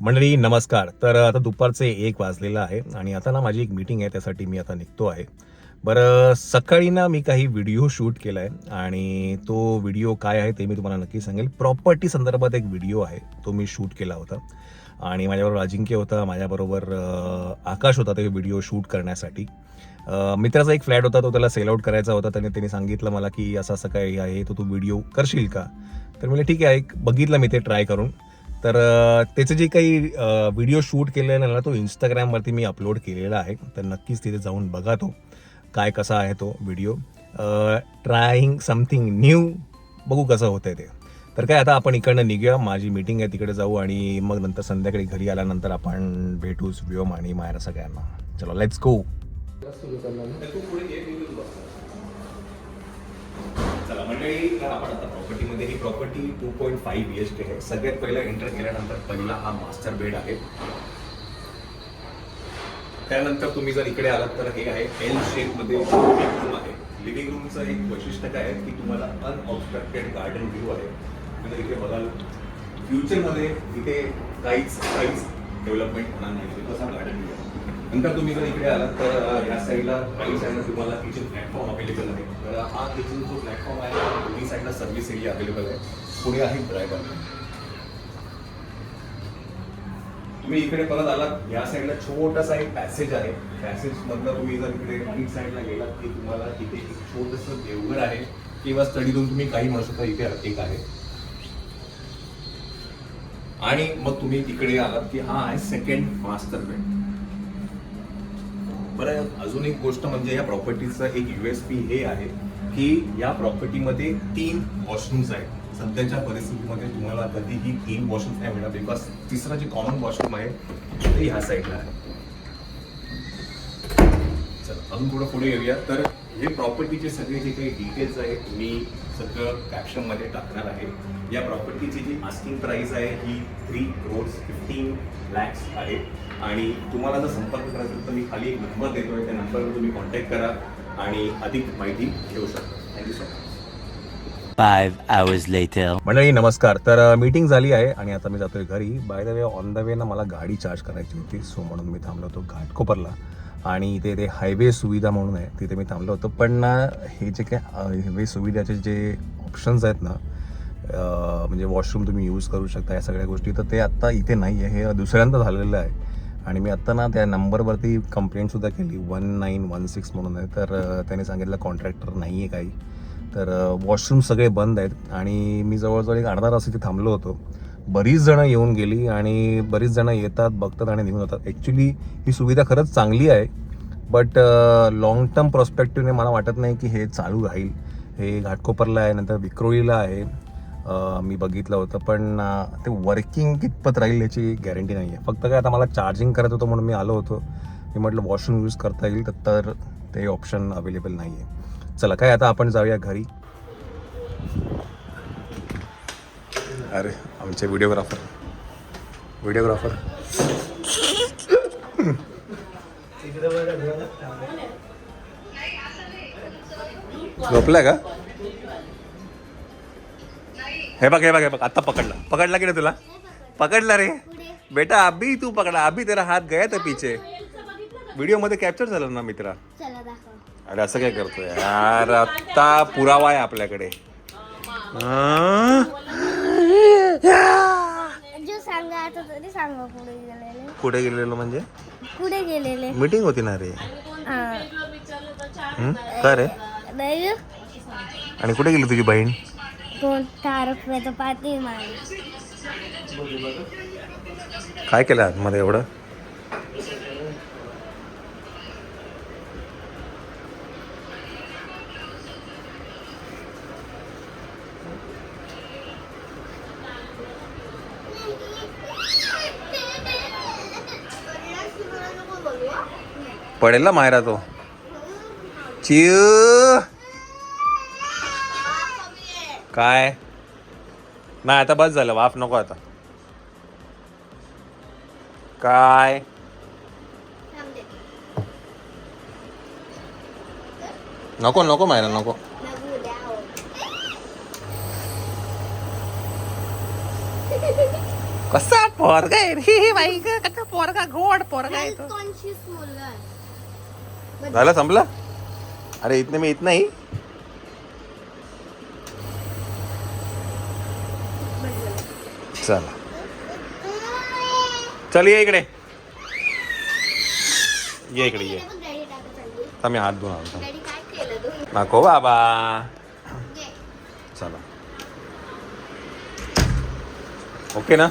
मंडळी नमस्कार. तर आता दुपारचे 1 वाजलेलं आहे आणि आता ना माझी एक मीटिंग आहे, त्यासाठी मी आता निघतो आहे. बरं, सकाळी ना मी काही व्हिडिओ शूट केला आहे आणि तो व्हिडिओ काय आहे ते मी तुम्हाला नक्की सांगेल. प्रॉपर्टी संदर्भात एक व्हिडिओ आहे, तो मी शूट केला होता आणि माझ्याबरोबर अजिंक्य होता, माझ्याबरोबर आकाश होता ते व्हिडिओ शूट करण्यासाठी. मित्राचा एक फ्लॅट होता, तो त्याला सेल आउट करायचा होता. त्यांनी सांगितलं मला की असं असं काही आहे, तर तू व्हिडिओ करशील का? तर म्हणलं ठीक आहे, एक बघितलं मी ते ट्राय करून. तर त्याचं जे काही व्हिडिओ शूट केलेला आहे ना, तो इंस्टाग्रामवरती मी अपलोड केलेला आहे. तर नक्कीच तिथे जाऊन बघा तो काय कसा आहे तो व्हिडिओ. ट्राईंग समथिंग न्यू, बघू कसं होतंय ते. तर काय आता आपण इकडनं निघूया, माझी मीटिंग आहे तिकडे जाऊ आणि मग नंतर संध्याकाळी घरी आल्यानंतर आपण भेटू व्योम आणि मायरा सगळ्यांना. चलो लेट्स गो. चला मंडळी, तर आपण आता प्रॉपर्टीमध्ये, ही प्रॉपर्टी 2.5 BHK आहे. सगळ्यात पहिला एंटर केल्यानंतर पहिला हा मास्टर बेड आहे. त्यानंतर तुम्ही जर इकडे आलात तर हे आहे एल शेप मध्ये लिव्हिंग रूम आहे. लिव्हिंग रूमचं एक वैशिष्ट्य काय आहे की तुम्हाला अनऑब्स्ट्रक्टेड गार्डन व्ह्यू आहे. तुम्ही इथे बघाल फ्युचरमध्ये इथे काहीच डेव्हलपमेंट होणार नाही, तसा गार्डन व्ह्यू आहे. नंतर तुम्ही जर इकडे आलात तर या साईडला काही साईडला तुम्हाला किचन प्लॅटफॉर्म अवेलेबल आहे. तर हा किचन जो प्लॅटफॉर्म आहे दोन्ही साईडला सर्व्हिस एरिया अवेलेबल आहे. पुढे आहे ड्रायव्हर. तुम्ही इकडे परत आलात, या साईडला छोटासा एक पॅसेज आहे. पॅसेज मधलं तुम्ही जर इकडे राईट साईडला गेलात की तुम्हाला इथे एक छोटंसं देवघर आहे किंवा स्टडी रूम तुम्ही काही म्हणू शकता, इथे एक आहे. आणि मग तुम्ही इकडे आलात की हा आहे सेकंड मास्टर बेड. बरं, अजून एक गोष्ट म्हणजे या प्रॉपर्टीचं एक USP हे आहे की या प्रॉपर्टीमध्ये 3 वॉशरूम्स आहेत. सध्याच्या परिस्थितीमध्ये तुम्हाला कधीही 3 वॉशरूम्स नाही मिळणार, बिकॉज तिसरं जे कॉमन वॉशरूम आहे ते ह्या साईडला आहे. चला अजून थोडं पुढे येऊया. तर हे प्रॉपर्टीचे सगळे जे काही डिटेल्स आहेत मी सगळं कॅप्शनमध्ये टाकणार आहे. या प्रॉपर्टीची जी आस्किंग प्राइस आहे ही 3,15,00,000 आहे. आणि तुम्हाला जर संपर्क करायचा असेल तर मी खाली एक नंबर देतोय, त्या नंबरवर तुम्ही कॉन्टॅक्ट करा आणि अधिक माहिती घेऊ शकता. Thank you so much. 5 hours later. मंडळी नमस्कार. तर मीटिंग झाली आहे आणि आता मी जातोय घरी. By the way, on the way ना मला गाडी चार्ज करायची होती, सो म्हणून मी थांबलो होतो घाटकोपरला. आणि इथे ते हायवे सुविधा म्हणून आहे, तिथे मी थांबलो होतो. पण ना हे जे काय हायवे सुविधाचे जे ऑप्शन्स आहेत ना, म्हणजे वॉशरूम तुम्ही यूज करू शकता या सगळ्या गोष्टी, तर ते आत्ता इथे नाही आहे. हे दुसऱ्यांदा झालेलं आहे. आणि मी आत्ता ना त्या नंबरवरती कंप्लेंटसुद्धा केली, 1916 म्हणून आहे. तर त्याने सांगितलं कॉन्ट्रॅक्टर नाही आहे काही. तर वॉशरूम सगळे बंद आहेत आणि मी जवळजवळ एक अर्धा तास इथे थांबलो होतो. बरीच जणं येऊन गेली आणि बरीच जणं येतात, बघतात आणि निघून जातात. ॲक्च्युली ही सुविधा खरंच चांगली आहे, बट लाँग टर्म प्रॉस्पेक्टिव्हने मला वाटत नाही की हे चालू राहील. हे घाटकोपरला आहे, नंतर विक्रोळीला आहे, मी बघितलं होतं. पण ते वर्किंग कितपत राहील याची गॅरंटी नाही आहे. फक्त काय आता मला चार्जिंग करायचं होतं म्हणून मी आलो होतो. मी म्हटलं वॉशरूम यूज करता येईल, तर ते ऑप्शन अवेलेबल नाही आहे. चला काय आता आपण जाऊया घरी. अरे आमचे व्हिडिओग्राफर झोपलाय का? हे बघ आता पकडला की नाही तुला? पकडला रे बेटा, अभी तू पकडा, अभी तेरा हात गया था पीछे. व्हिडिओ मध्ये कॅप्चर झालं ना मित्रा. अरे असं काय करतोय यार, आता पुरावा आहे आपल्याकडे. कुठे गेलेलो म्हणजे? कुठे गेलेले? मीटिंग होती ना रे. काय रे? आणि कुठे गेली तुझी बहीण? कोण? 4 रुपयाचं पाटी मारली. काय केलं आतमध्ये एवढं? पडेल ना मायरा तो. चिव काय नाही, आता बस झालं, वाफ नको आता. काय नको मायरा नको. कसा पोरगा आहे रे बाई ग, कसा पोरगा गोड पोरगा आहे तो. कॉन्शियस मुलगा आहे. झालं संपलं. अरे इतने मी इतना ही. चला चल ये इकडे, ये इकडे ये. डॅडी टाकत चालली. आता मी हात धुवून आणतो. डॅडी काय केलं तू? नको बाबा. घे. चला ओके ना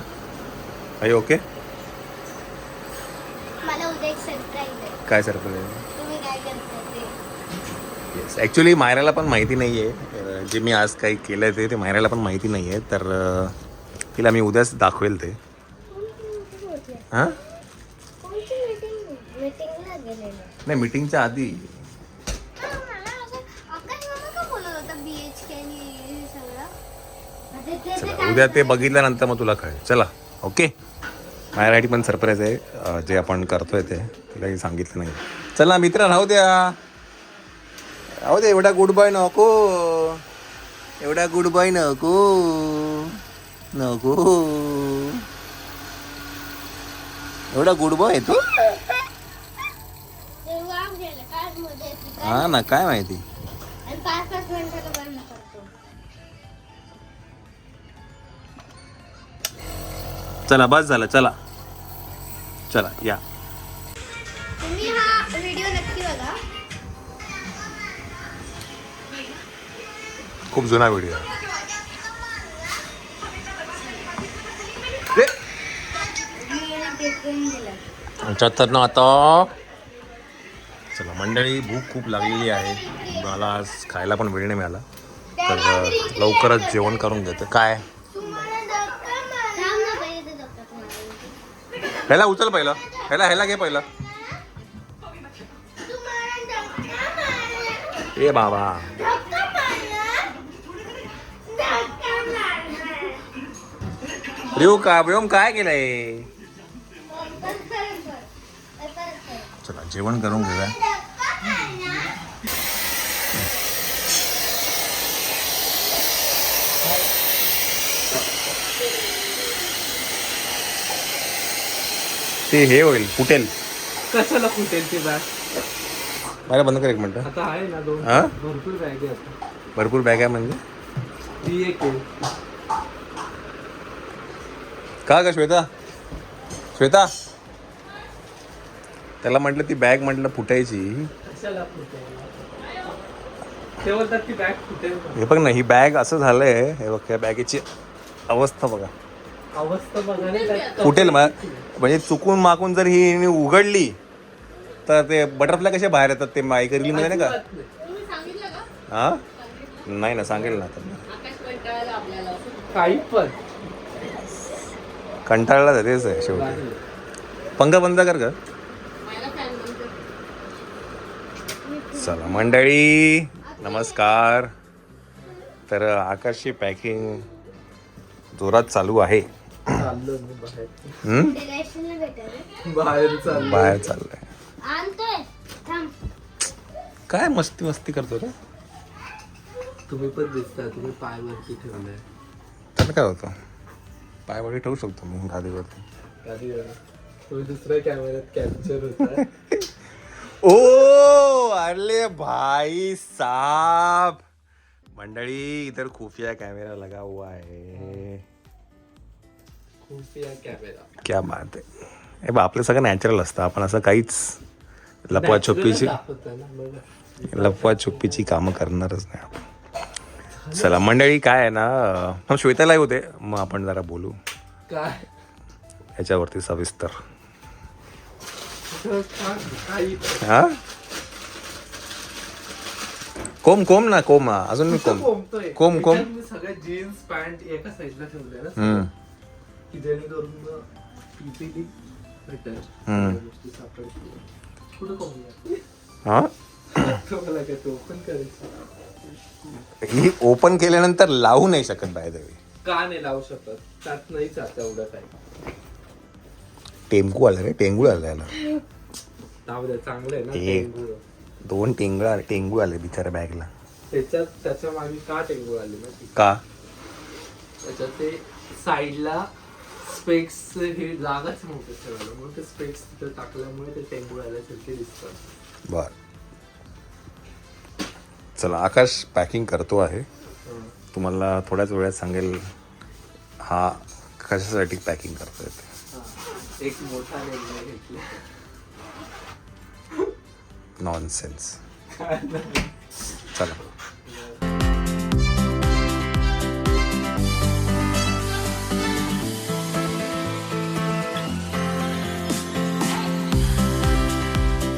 आई, ओके. मला उद्या एक सरप्राईज आहे. काय सरप्राईज? तुम्ही काय करता ते? येस, ॲक्च्युली मायराला पण माहिती नाही आहे जे मी आज काही केलं आहे ते मायराला पण माहिती नाही आहे, तर तिला मी उद्याच दाखवेल ते. हां कोणती मीटिंगला गेलेलं? नाही, मीटिंगच्या आधी. मला असं आकाश मामा का बोलत होता BHK आणि हे सगळं? चला उद्या ते बघितल्यानंतर मग तुला कळेल. चला ओके. माझ्यासाठी पण सरप्राईज आहे जे आपण करतोय ते, तिलाही सांगितलं नाही. चला मित्र, राहू द्या राहू दे. एवढा गुड बॉय नको, एवढा गुड बॉय नको नको. एवढा गुड बॉय आहे तू. तेव्हा गेलं काय मध्ये ती काय? हा ना, काय माहिती. आणि 5-5 मिनिटाला बंद करतो. चला बस झालं. चला चला या. तुम्ही हा व्हिडिओ नक्की बघा. खूप जुना व्हिडिओ आहे. त्याच्यात ना आता चला मंडळी, भूक खूप लागलेली आहे. मला आज खायला पण वेळ नाही मिळाला, तर लवकरच जेवण करून घेतो. काय थांब ना, पहिले ते धक्का मारायला. ह्याला उचल पहिलं, ह्याला घे पहिलं. ए बाबा, व्योम काय केलंय. चला जेवण करून घेऊया. ते हे होईल, फुटेल. कशाला फुटेल ती बॅग? मला बंद कर एक मिनिट. आता आहे ना दोन हा? भरपूर बॅग आहे आता. भरपूर बॅग आहे म्हणजे ती एक आहे. का ग श्वेता? श्वेता त्याला म्हटलं ती बॅग म्हटलं फुटायची. कशाला फुटेल? ते बोलतात ती बॅग फुटेल पण. हे बघ ना, ही बॅग असं झालंय. हे बघ या बॅगेची अवस्था बघा. अवस्था बघाने त्यात फुटेल म्हणजे चुकून माकून जर ही उघडली तर ते बटरफ्लाय कसे बाहेर येतात ते माईक रीलमध्ये नाही का. हा नाही ना, सांगेल ना आता. काही पण कंटाळला तेच आहे शेवटी. पंखा बंद कर ग. चला मंडळी नमस्कार. तर आकाशची पॅकिंग जोरात चालू आहे. चाललो मी बाहेर. इंटरनॅशनल भेटायला बाहेर चाललो. बाहेर चाललंय. आणतोय. थांब. काय मस्ती मस्ती करतो रे. तुम्ही पण दिसता, तुम्ही पाय वरती ठेवलाय. त्याला काय होतं, पायवडी ठेवू शकतो मी गादीवरती. गाडी तुम्ही दुसऱ्या कॅमेऱ्यात कॅप्चर होता. ओ अरे भाई साहब, मंडळी इधर खुफिया कॅमेरा लगा हुआ है. खुफिया कॅमेरा. क्या बात आहे. हे बा आपलं सगळं नॅचरल असतं. आपण असं काहीच लपवा छुपीची कामं करणारच नाही आपण. चला मंडळी काय आहे ना, श्वेतालाही होते, मग आपण जरा बोलू काय याच्यावरती सविस्तर. काही हा कोम ना, कोम अजून मी कोम सगळ्या जीन्स पॅन्ट एका साईडला ठेवले ना, की जेणेकरून PPT भेटेल, गोष्टी सापडतील. कुठं कोंबल्या? हा मला काय तो ओपन करायचं? ही ओपन केल्यानंतर लावू नाही शकत बाय द वे. का नाही लावू शकत? त्यात नाही जात एवढं काही. टेंगू आलं रे, टेंगू आलं याला. जाऊ द्या, चांगलं आहे ना. एक. टेंगू. 2 टेंगू आले बिचाऱ्या बॅगला. त्याच्या मागे का टेंगू आले माहिती का? त्याच्यात ते साईडला स्पेक्स हे जागाच नव्हतं ठेवायला, म्हणून ते स्पेक्स तिथं टाकल्यामुळे ते टेंबू आल्यासारखे दिसतात. बर, चला आकाश पॅकिंग करतो आहे. तुम्हाला थोड्याच वेळात सांगेल हा कशासाठी पॅकिंग करतोय ते. एक मोठा निर्णय घेतला. नॉनसेन्स. चला